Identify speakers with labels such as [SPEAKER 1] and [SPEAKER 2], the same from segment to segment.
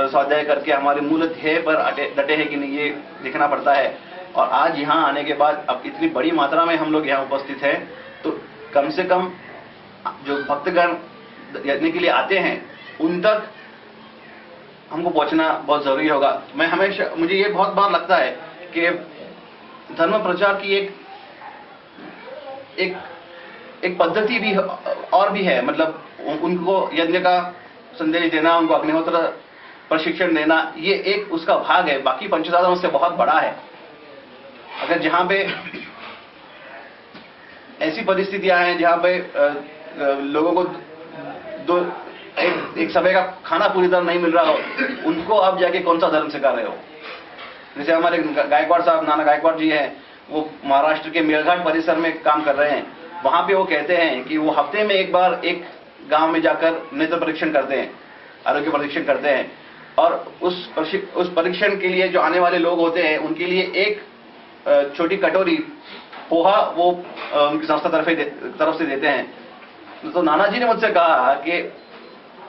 [SPEAKER 1] स्वाध्याय करके हमारे मूल ध्येय पर डटे हैं कि नहीं, ये देखना पड़ता है। और आज यहाँ आने के बाद अब इतनी बड़ी मात्रा में हम लोग यहाँ उपस्थित हैं, तो कम से कम जो भक्तगण यज्ञ के लिए आते हैं उन तक हमको पहुंचना बहुत जरूरी होगा। मुझे ये बहुत बार लगता है कि धर्म प्रचार की एक पद्धति भी और भी है, मतलब उनको यज्ञ का संदेश देना, उनको अग्निहोत्र प्रशिक्षण देना, ये एक उसका भाग है। बाकी पंचसाधन उससे बहुत बड़ा है। अगर जहां पे ऐसी परिस्थितियां हैं जहां पे लोगों को एक समय का खाना पूरी तरह नहीं मिल रहा हो, उनको आप जाके कौन सा धर्म सिखा रहे हो? जैसे हमारे गायकवाड़ साहब, नाना गायकवाड़ जी हैं, वो महाराष्ट्र के मेलघाट परिसर में काम कर रहे हैं। वहां पे वो कहते हैं कि वो हफ्ते में एक बार एक गांव में जाकर नेत्र परीक्षण करते हैं, आरोग्य परीक्षण करते हैं, और उस परीक्षण के लिए जो आने वाले लोग होते हैं उनके लिए एक छोटी कटोरी पोहा वो उनकी संस्था तरफ से देते हैं। तो नाना जी ने मुझसे कहा कि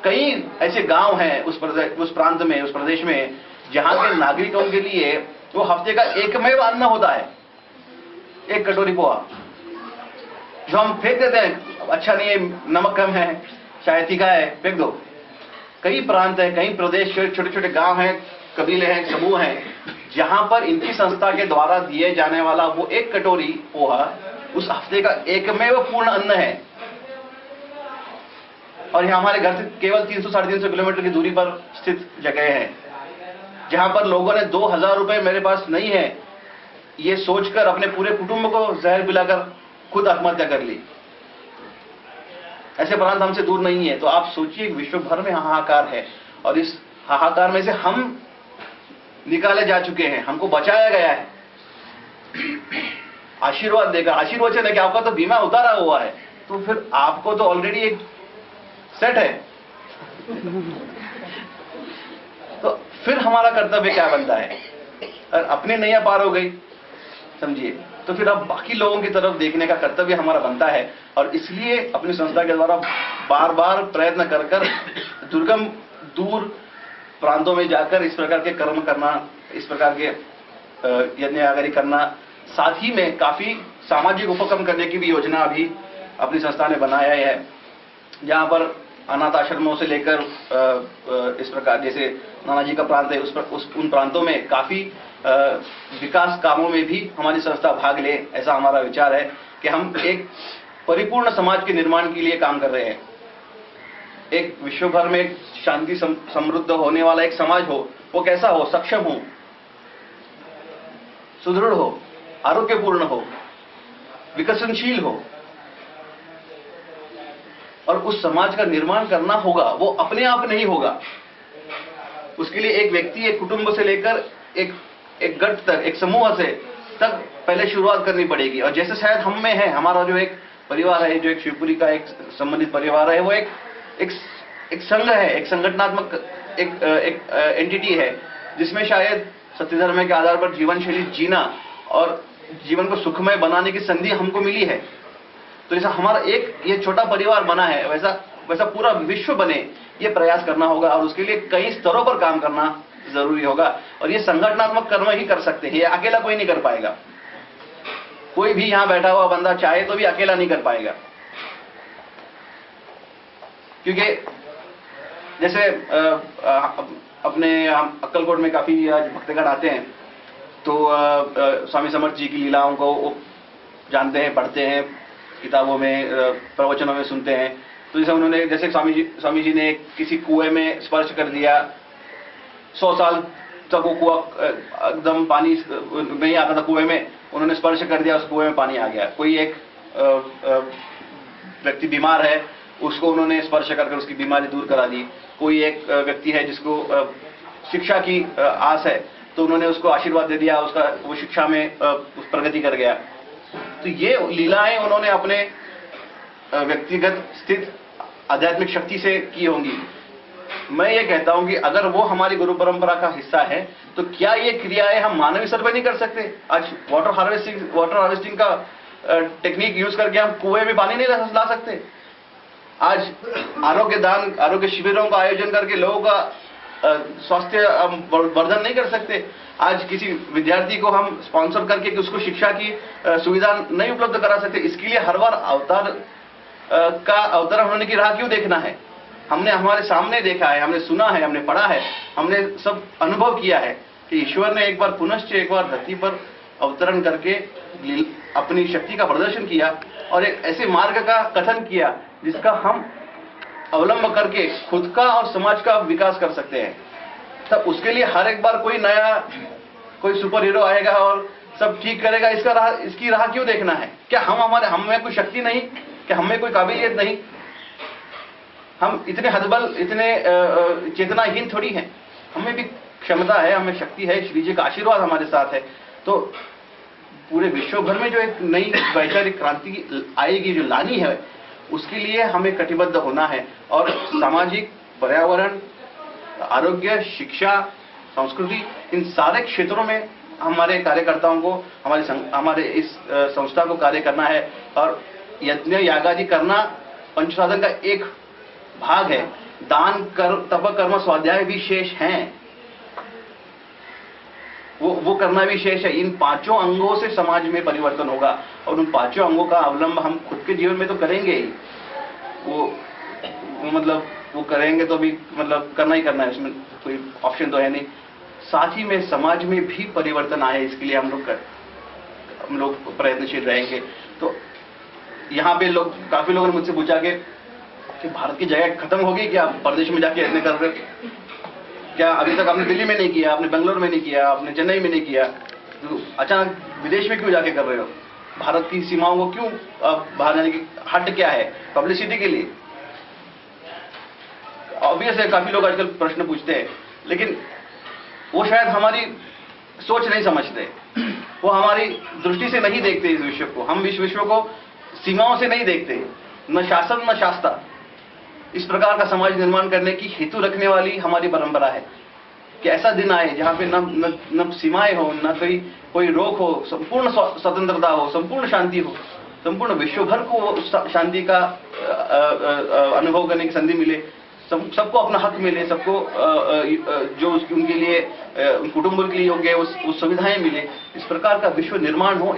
[SPEAKER 1] कई ऐसे गांव हैं उस प्रांत में, उस प्रदेश में, जहां के नागरिकों के लिए वो हफ्ते का एकमेव अन्न होता है, एक कटोरी पोहा, जो हम फेंक देते हैं, अच्छा नहीं है, नमक कम है, शायद तीखा है, फेंक दो। कई प्रांत हैं, कई प्रदेश, छोटे छोटे गांव हैं, कबीले हैं, समूह हैं, जहां पर इनकी संस्था के द्वारा दिए जाने वाला वो एक कटोरी पोहा उस हफ्ते का एकमेव पूर्ण अन्न है। और यहाँ हमारे घर से केवल 300-350 किलोमीटर की दूरी पर स्थित जगह है, जहां पर लोगों ने 2000 रुपए मेरे पास नहीं है ये सोचकर अपने पूरे कुटुंब को जहर पिलाकर खुद आत्महत्या कर ली। ऐसे प्रांत हमसे दूर नहीं है। तो आप सोचिए, विश्व भर में हाहाकार है, और इस हाहाकार में से हम निकाले जा चुके हैं, हमको बचाया गया है। आशीर्वाद देगा, आशीर्वचन है कि आपका तो बीमा उतारा हुआ है, तो फिर आपको तो ऑलरेडी एक सेट है। तो फिर हमारा कर्तव्य क्या बनता है? और अपने नैया पार हो गई, समझिए, तो फिर अब बाकी लोगों की तरफ देखने का कर्तव्य हमारा बनता है। और इसलिए अपनी संस्था के द्वारा बार बार प्रयत्न कर दुर्गम दूर प्रांतों में जाकर इस प्रकार के कर्म करना, इस प्रकार के यज्ञ यागादि करना, साथ ही में काफी सामाजिक उपक्रम करने की भी योजना अभी अपनी संस्था ने बनाया है, जहां पर अनाथ आश्रमों से लेकर इस प्रकार, जैसे नाना जी का प्रांत है, उन प्रांतों में काफी विकास कामों में भी हमारी संस्था भाग ले। ऐसा हमारा विचार है कि हम एक परिपूर्ण समाज के निर्माण के लिए काम कर रहे हैं। एक विश्व भर में एक शांति समृद्ध होने वाला एक समाज हो, वो कैसा हो? सक्षम हो, सुदृढ़ हो, आरोग्यपूर्ण हो, विकसनशील हो। और उस समाज का निर्माण करना होगा, वो अपने आप नहीं होगा। उसके लिए एक व्यक्ति, एक कुटुंब से लेकर एक गट तक, एक समूह से तक पहले शुरुआत करनी पड़ेगी। और जैसे शायद हम में है, हमारा जो एक परिवार है, जो एक शिवपुरी का एक संबंधित परिवार है, वो एक संघ है, एक संगठनात्मक एक एंटिटी है, जिसमें शायद सत्य धर्म के आधार पर जीवन शैली जीना और जीवन को सुखमय बनाने की संधि हमको मिली है। तो जैसा हमारा एक ये छोटा परिवार बना है, वैसा पूरा विश्व बने, ये प्रयास करना होगा। और उसके लिए कई स्तरों पर काम करना जरूरी होगा। और ये संगठनात्मक कर्म ही कर सकते हैं, ये अकेला कोई नहीं कर पाएगा। कोई भी यहाँ बैठा हुआ बंदा चाहे तो भी अकेला नहीं कर पाएगा। क्योंकि जैसे अपने अक्कलकोट में काफी आज भक्तगण आते हैं, तो स्वामी समर्थ जी की लीलाओं को जानते हैं, पढ़ते हैं, किताबों में, प्रवचनों में सुनते हैं। तो जैसे उन्होंने, जैसे स्वामी जी ने किसी कुएं में स्पर्श कर दिया, 100 साल तक वो कुआं एकदम पानी नहीं आता था कुएं में, उन्होंने स्पर्श कर दिया, उस कुएं में पानी आ गया। कोई एक व्यक्ति बीमार है, उसको उन्होंने स्पर्श करके उसकी बीमारी दूर करा दी। कोई एक व्यक्ति है जिसको शिक्षा की आस है, तो उन्होंने उसको आशीर्वाद दे दिया, उसका वो शिक्षा में प्रगति कर गया। तो ये लीलाएं उन्होंने अपने व्यक्तिगत स्थित आध्यात्मिक शक्ति से की होंगी। मैं ये कहता हूं कि अगर वो हमारी गुरु परंपरा का हिस्सा है, तो क्या ये क्रियाएं हम मानवीय स्तर पर नहीं कर सकते? आज वाटर हार्वेस्टिंग का टेक्निक यूज करके हम कुएं में पानी नहीं ला सकते? आज आरोग्य शिविरों का आयोजन करके लोगों का स्वास्थ्य वर्धन नहीं कर सकते। आज किसी विद्यार्थी को हम स्पॉन्सर करके कि उसको शिक्षा की सुविधा नहीं उपलब्ध करा सकते। इसके लिए हर बार अवतरण होने की राह क्यों देखना है? हमने हमारे सामने देखा है, हमने सुना है, हमने पढ़ा है, हमने सब अनुभव किया है कि ईश्वर ने एक बार पुनश्च एक बार धरती पर अवतरण करके अपनी शक्ति का प्रदर्शन किया और एक ऐसे मार्ग का कथन किया जिसका हम अवलंब करके खुद का और समाज का विकास कर सकते हैं। तब उसके लिए हर एक बार कोई सुपर हीरो आएगा और सब ठीक करेगा, इसकी राह क्यों देखना है? क्या हम में कोई शक्ति नहीं? क्या हम में कोई काबिलियत नहीं? हम इतने हतबल, इतने चेतनाहीन थोड़ी हैं। हमें भी क्षमता है, हमें शक्ति है, श्री जी का आशीर्वाद हमारे साथ है। तो पूरे विश्व भर में जो एक नई वैचारिक क्रांति आएगी, जो लानी है, उसके लिए हमें कटिबद्ध होना है और सामाजिक, पर्यावरण, आरोग्य, शिक्षा, संस्कृति, इन सारे क्षेत्रों में हमारे कार्यकर्ताओं को, हमारे इस संस्था को कार्य करना है। और यज्ञ यागादि करना पंचसाधन का एक भाग है। दान, तप, कर्म, स्वाध्याय भी शेष हैं, वो करना भी शेष है। इन पांचों अंगों से समाज में परिवर्तन होगा और उन पांचों अंगों का अवलंब हम खुद के जीवन में तो करेंगे ही। वो करेंगे तो भी करना ही करना है, उसमें कोई ऑप्शन तो है नहीं। साथ ही में समाज में भी परिवर्तन आए, इसके लिए हम लोग प्रयत्नशील रहेंगे। तो यहाँ पे काफी लोगों ने मुझसे पूछा कि भारत की जगह खत्म होगी क्या? परदेश में जाके यज्ञ कर रहे हो क्या? अभी तक आपने दिल्ली में नहीं किया, आपने बेंगलोर में नहीं किया, आपने चेन्नई में नहीं किया, तो अचानक विदेश में क्यों जाके कर रहे हो? भारत की सीमाओं को क्यों बाहर जाने की हट क्या है? पब्लिसिटी के लिए? ऑब्वियस है, काफी लोग आजकल प्रश्न पूछते हैं, लेकिन वो शायद हमारी सोच नहीं समझते, वो हमारी दृष्टि से नहीं देखते इस विश्व को। हम इस विश्व को सीमाओं से नहीं देखते, न शासन न शास्ता। इस प्रकार का समाज निर्माण करने की हेतु रखने वाली हमारी परंपरा है कि ऐसा दिन आए जहां पे न सीमाएं हो, न कोई रोक हो, संपूर्ण स्वतंत्रता हो, संपूर्ण शांति हो, संपूर्ण विश्व भर को शांति का अनुभव करने की संधि मिले, सबको अपना हक मिले, सबको जो उनके लिए, उन कुटुंबों के लिए योग्य है उस सुविधाएं मिले। इस प्रकार का विश्व निर्माण हो,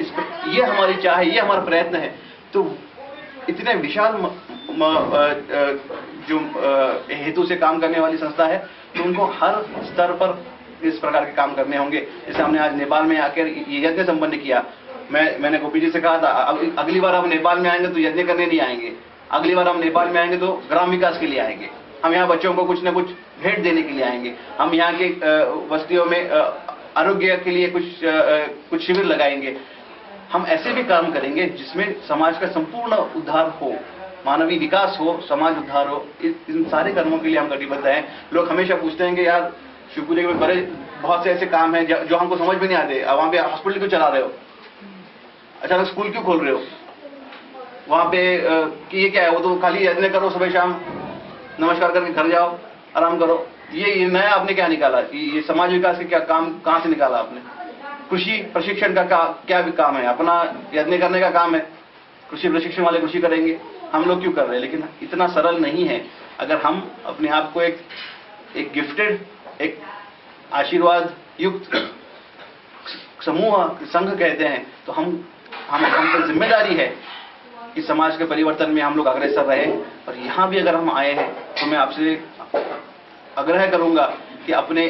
[SPEAKER 1] ये हमारी चाह है, ये हमारा प्रयत्न है। तो इतने विशाल जो हेतु से काम करने वाली संस्था है, तो उनको हर स्तर पर इस प्रकार के काम करने होंगे। जैसे हमने आज नेपाल में आकर ये यज्ञ संपन्न किया। मैंने गोपी जी से कहा था, अगली बार हम नेपाल में आएंगे तो यज्ञ करने नहीं आएंगे, अगली बार हम नेपाल में आएंगे तो ग्राम विकास के लिए आएंगे। हम यहाँ बच्चों को कुछ न कुछ भेंट देने के लिए आएंगे। हम यहाँ के बस्तियों में आरोग्य के लिए कुछ शिविर लगाएंगे। हम ऐसे भी काम करेंगे जिसमें समाज का संपूर्ण उद्धार हो, मानवीय विकास हो, समाज उद्धार हो। इन सारे कर्मों के लिए हम कटिबद्ध हैं। लोग हमेशा पूछते हैं कि यार शिवपुरी में बहुत से ऐसे काम हैं जो हमको समझ में नहीं आते। वहां पे हॉस्पिटल क्यों चला रहे हो? अचानक स्कूल क्यों खोल रहे हो? वहां पे कि ये क्या है? वो तो खाली यज्ञ करो, सुबह शाम नमस्कार करके घर जाओ, आराम करो। ये नया आपने क्या निकाला? ये समाज विकास के क्या काम कहां से निकाला आपने? कृषि प्रशिक्षण का क्या भी काम है? अपना यज्ञ करने का काम है, कृषि प्रशिक्षण वाले कृषि करेंगे। हम लोग क्यों कर रहे हैं? लेकिन इतना सरल नहीं है। अगर हम अपने आप को एक गिफ्टेड, एक आशीर्वाद युक्त समूह, संघ कहते हैं, तो हम पर जिम्मेदारी है कि समाज के परिवर्तन में हम लोग अग्रसर रहे। और यहाँ भी अगर हम आए हैं तो मैं आपसे आग्रह करूंगा कि अपने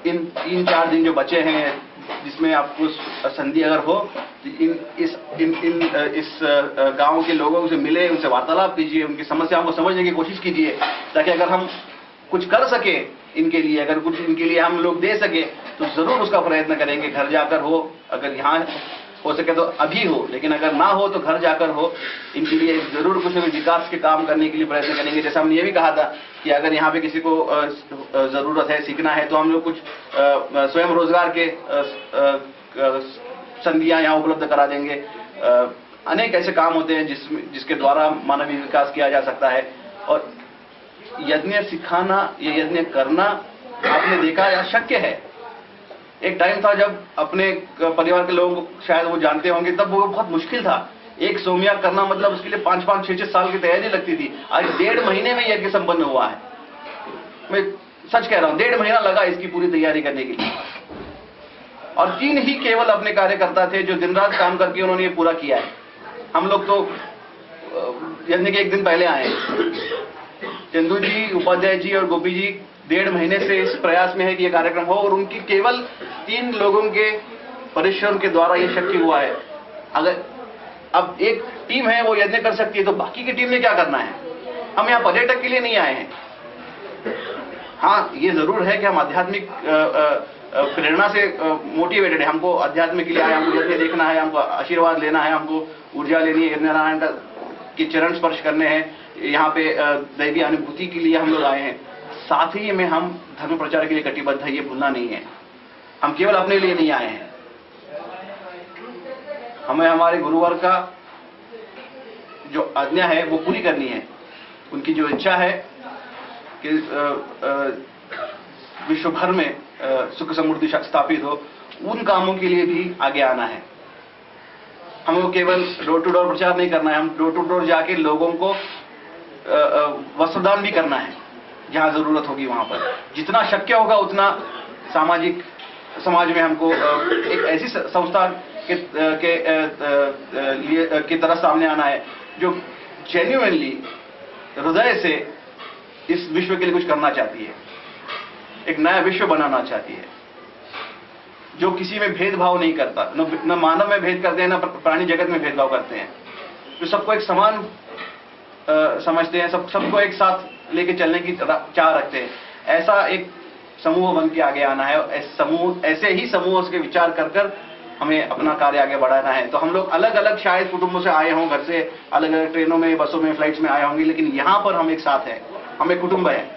[SPEAKER 1] इन 3-4 दिन जो बचे हैं, जिसमें आपको संधि अगर हो, इस गांव के लोगों से मिले, उनसे वार्तालाप कीजिए, उनकी समस्याओं को समझने की कोशिश कीजिए, ताकि अगर हम कुछ कर सके इनके लिए, अगर कुछ इनके लिए हम लोग दे सके तो जरूर उसका प्रयत्न करेंगे। घर जाकर हो, अगर यहाँ हो सके तो अभी हो, लेकिन अगर ना हो तो घर जाकर हो। इनके लिए जरूर कुछ विकास के काम करने के लिए प्रयत्न करेंगे। जैसा हमने ये भी कहा था कि अगर यहाँ पे किसी को जरूरत है, सीखना है, तो हम लोग कुछ स्वयं रोजगार के संधियां यहाँ उपलब्ध करा देंगे। अनेक ऐसे काम होते हैं जिसके द्वारा मानवीय विकास किया जा सकता है। और यज्ञ सिखाना, ये यज्ञ करना आपने देखा या शक्य है। एक टाइम था जब अपने परिवार के लोगों को शायद वो जानते होंगे, तब वो बहुत मुश्किल था। एक सोमयाग करना मतलब उसके लिए 5-5, 6-6 साल की तैयारी लगती थी। आज 1.5 महीने में यज्ञ संपन्न हुआ है। मैं सच कह रहा हूं, 1.5 महीना लगा इसकी पूरी तैयारी करने के लिए, और 3 ही केवल अपने कार्यकर्ता थे जो दिन रात काम करके उन्होंने ये पूरा किया है। हम लोग तो यज्ञ के 1 दिन पहले आए हैं। चंदू जी, उपाध्याय जी और गोपी जी 1.5 महीने से इस प्रयास में है कि यह कार्यक्रम हो, और उनकी केवल 3 लोगों के परिश्रम के द्वारा यह शक्य हुआ है। अगर अब एक टीम है वो यज्ञ कर सकती है, तो बाकी की टीम ने क्या करना है? हम यहाँ पर्यटक के लिए नहीं आए हैं। हाँ, ये जरूर है कि हम आध्यात्मिक प्रेरणा से मोटिवेटेड है। हमको अध्यात्म के लिए आए, हमको यज्ञ देखना है, हमको आशीर्वाद लेना है, हमको ऊर्जा लेनी है, यज्ञ नारायण के चरण स्पर्श करने हैं, यहाँ पे दैवी अनुभूति के लिए हम लोग आए हैं। साथ ही में हम धर्म प्रचार के लिए कटिबद्ध है, ये भूलना नहीं है। हम केवल अपने लिए नहीं आए हैं, हमें हमारे गुरुवर का जो आज्ञा है वो पूरी करनी है। उनकी जो इच्छा है कि विश्व भर में सुख समृद्धि स्थापित हो, उन कामों के लिए भी आगे आना है। हमें वो केवल डोर टू डोर प्रचार नहीं करना है, हम डोर टू डोर जाके लोगों को वस्त्रदान भी करना है, जहां जरूरत होगी वहां पर। जितना शक्य होगा उतना सामाजिक समाज में हमको एक ऐसी संस्था के तरह सामने आना है जो जेन्युइनली हृदय से इस विश्व के लिए कुछ करना चाहती है, एक नया विश्व बनाना चाहती है, जो किसी में भेदभाव नहीं करता, न मानव में भेद करते हैं, न प्राणी जगत में भेदभाव करते हैं, जो सबको एक समान समझते हैं, सबको एक साथ लेके चलने की चाह रखते हैं। ऐसा एक समूह बन के आगे आना है। ऐसे ही समूहों के विचार कर कर हमें अपना कार्य आगे बढ़ाना है। तो हम लोग अलग अलग शायद कुटुंबों से आए हों, घर से अलग अलग ट्रेनों में, बसों में, फ्लाइट्स में आए होंगे, लेकिन यहाँ पर हम एक साथ हैं, हम एक कुटुंब है,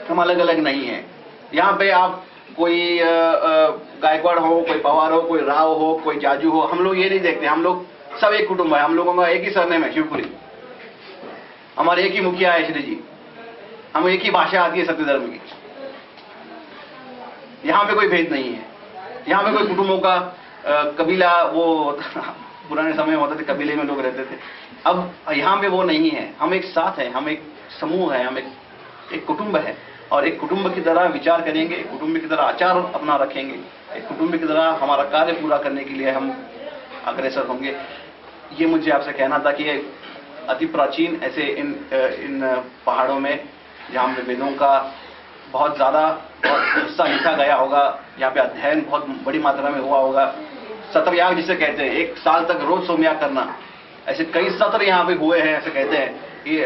[SPEAKER 1] हम अलग अलग नहीं हैं। यहाँ पे आप कोई गायकवाड़ हो, कोई पवार हो, कोई राव हो, कोई जाजू हो, हम लोग ये नहीं देखते। हम लोग सब एक कुटुंब है। हम लोगों का एक ही सरनेम है, शिवपुरी। हमारे एक ही मुखिया है, श्री जी। हमें एक ही भाषा आती है, सत्य धर्म की। यहाँ पे कोई भेद नहीं है। यहाँ पे कोई कुटुंबों का कबीला, वो पुराने समय में होते थे, कबीले में लोग रहते थे। अब यहाँ पे वो नहीं है। हम एक साथ हैं, हम एक समूह है, हम एक कुटुंब है, और एक कुटुंब की तरह विचार करेंगे, एक कुटुंब की तरह आचार अपना रखेंगे, एक कुटुंब की तरह हमारा कार्य पूरा करने के लिए हम अग्रसर होंगे। ये मुझे आपसे कहना था कि अति प्राचीन ऐसे इन पहाड़ों में, जहाँ पे वेदों का बहुत ज्यादा हिस्सा लिखा गया होगा, जहाँ पे अध्ययन बहुत बड़ी मात्रा में हुआ होगा, सत्रयाग जिसे कहते हैं, 1 साल तक रोज सोमयाग करना, ऐसे कई सत्र यहाँ पे हुए हैं। ऐसे कहते हैं कि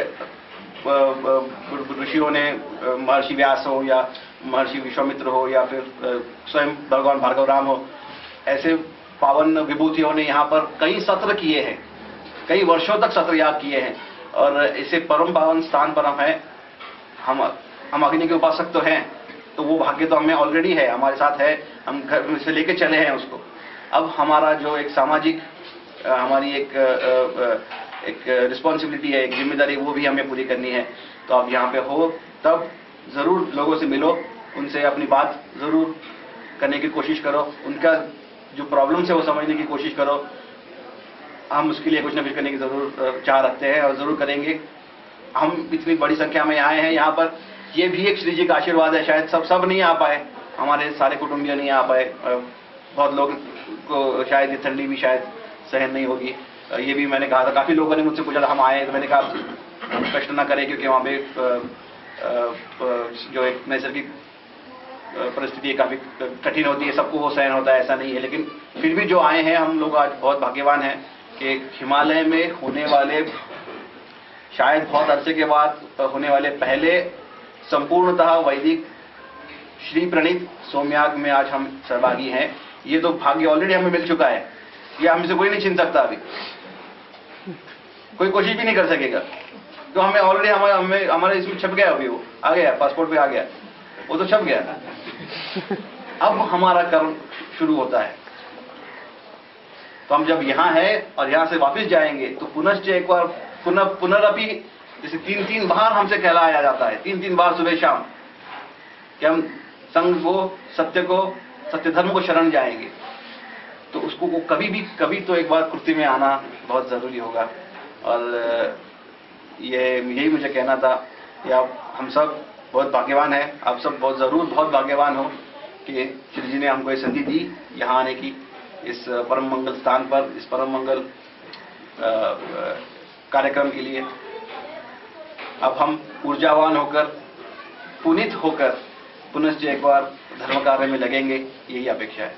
[SPEAKER 1] ऋषियों ने, महर्षि व्यास हो या महर्षि विश्वामित्र हो या फिर स्वयं भगवान भार्गव राम हो, ऐसे पावन विभूतियों ने यहाँ पर कई सत्र किए हैं, कई वर्षों तक सत्रयाग किए हैं। और इसे परम पावन स्थान पर हम हैं। हम अग्नि के उपासक तो हैं, तो वो भाग्य तो हमें ऑलरेडी है, हमारे साथ है, हम घर से लेके चले हैं उसको। अब हमारा जो एक सामाजिक, हमारी एक रिस्पॉन्सिबिलिटी है, एक जिम्मेदारी, वो भी हमें पूरी करनी है। तो आप यहाँ पे हो तब जरूर लोगों से मिलो, उनसे अपनी बात जरूर करने की कोशिश करो, उनका जो प्रॉब्लम्स है वो समझने की कोशिश करो। हम उसके लिए कुछ ना कुछ करने की जरूर चाह रखते हैं और जरूर करेंगे। हम इतनी बड़ी संख्या में आए हैं यहाँ पर, ये भी एक श्री जी का आशीर्वाद है। शायद सब नहीं आ पाए, हमारे सारे कुटुंबीय नहीं आ पाए, बहुत लोग को शायद ये ठंडी भी शायद सहन नहीं होगी। ये भी मैंने कहा था, काफी लोगों ने मुझसे पूछा था हम आए, तो मैंने कहा कष्ट ना करें, क्योंकि वहाँ पे जो एक नैसर्गिक परिस्थिति काफी कठिन होती है, सबको वो सहन होता है, ऐसा नहीं है। लेकिन फिर भी जो आए हैं, हम लोग आज बहुत भाग्यवान हैं कि हिमालय में होने वाले, शायद बहुत अरसे के बाद होने वाले पहले संपूर्णतः वैदिक श्री प्रणीत सोमयाग में आज हम सहभागी हैं। ये तो भाग्य ऑलरेडी हमें मिल चुका है, ये हमसे कोई नहीं छीन सकता, अभी कोई कोशिश भी नहीं कर सकेगा। तो हमें ऑलरेडी हमारे इसमें छप गया, अभी वो आ गया, पासपोर्ट पे आ गया, वो तो छप गया। अब हमारा कर्म शुरू होता है। तो हम जब यहाँ हैं और यहाँ से वापस जाएंगे तो पुनश्च एक बार पुनरअपि, जैसे 3 बार हमसे कहलाया जाता है, 3 बार सुबह शाम, कि हम संघ को, सत्य धर्म को शरण जाएंगे। तो उसको कभी तो एक बार कृति में आना बहुत जरूरी होगा। और यही मुझे कहना था कि आप हम सब बहुत भाग्यवान है, आप सब बहुत ज़रूर बहुत भाग्यवान हो कि श्री जी ने हमको ये संधि दी यहाँ आने की, इस परम मंगल स्थान पर, इस परम मंगल कार्यक्रम के लिए। अब हम ऊर्जावान होकर, पुनीत होकर पुनश्च एक बार धर्म कार्य में लगेंगे, यही अपेक्षा है।